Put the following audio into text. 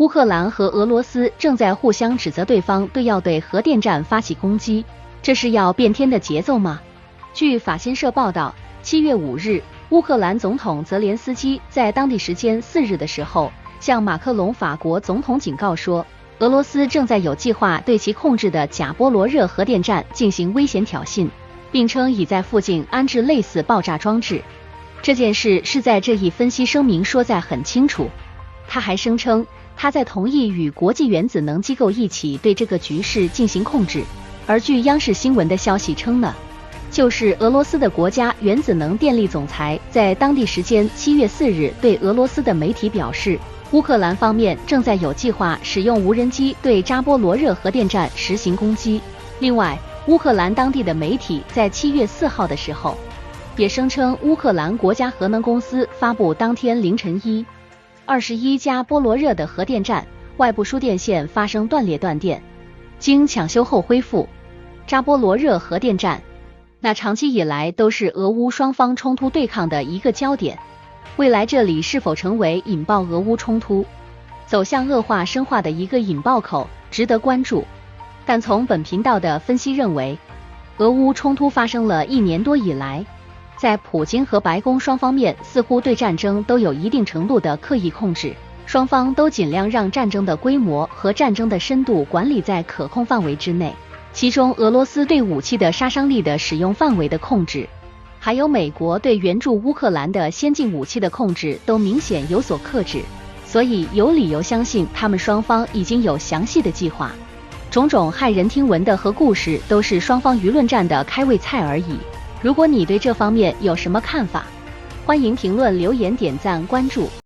乌克兰和俄罗斯正在互相指责对方要对核电站发起攻击，这是要变天的节奏吗？据法新社报道，7月5日，乌克兰总统泽连斯基在当地时间4日的时候，向马克龙法国总统警告说，俄罗斯正在有计划对其控制的贾波罗热核电站进行危险挑衅，并称已在附近安置类似爆炸装置。这件事是在这一分析声明说在很清楚。他还声称，他在同意与国际原子能机构一起对这个局势进行控制。而据央视新闻的消息称呢，就是俄罗斯的国家原子能电力总裁在当地时间7月4日对俄罗斯的媒体表示，乌克兰方面正在有计划使用无人机对扎波罗热核电站实行攻击。另外，乌克兰当地的媒体在7月4号的时候，也声称乌克兰国家核能公司发布当天凌晨21加波罗热的核电站外部输电线发生断裂断电，经抢修后恢复。扎波罗热核电站那长期以来都是俄乌双方冲突对抗的一个焦点，未来这里是否成为引爆俄乌冲突走向恶化深化的一个引爆口，值得关注。但从本频道的分析认为，俄乌冲突发生了1年多以来，在普京和白宫双方面似乎对战争都有一定程度的刻意控制，双方都尽量让战争的规模和战争的深度管理在可控范围之内，其中俄罗斯对武器的杀伤力的使用范围的控制，还有美国对援助乌克兰的先进武器的控制都明显有所克制，所以有理由相信他们双方已经有详细的计划。种种骇人听闻的和故事都是双方舆论战的开胃菜而已。如果你对这方面有什么看法，欢迎评论留言点赞关注。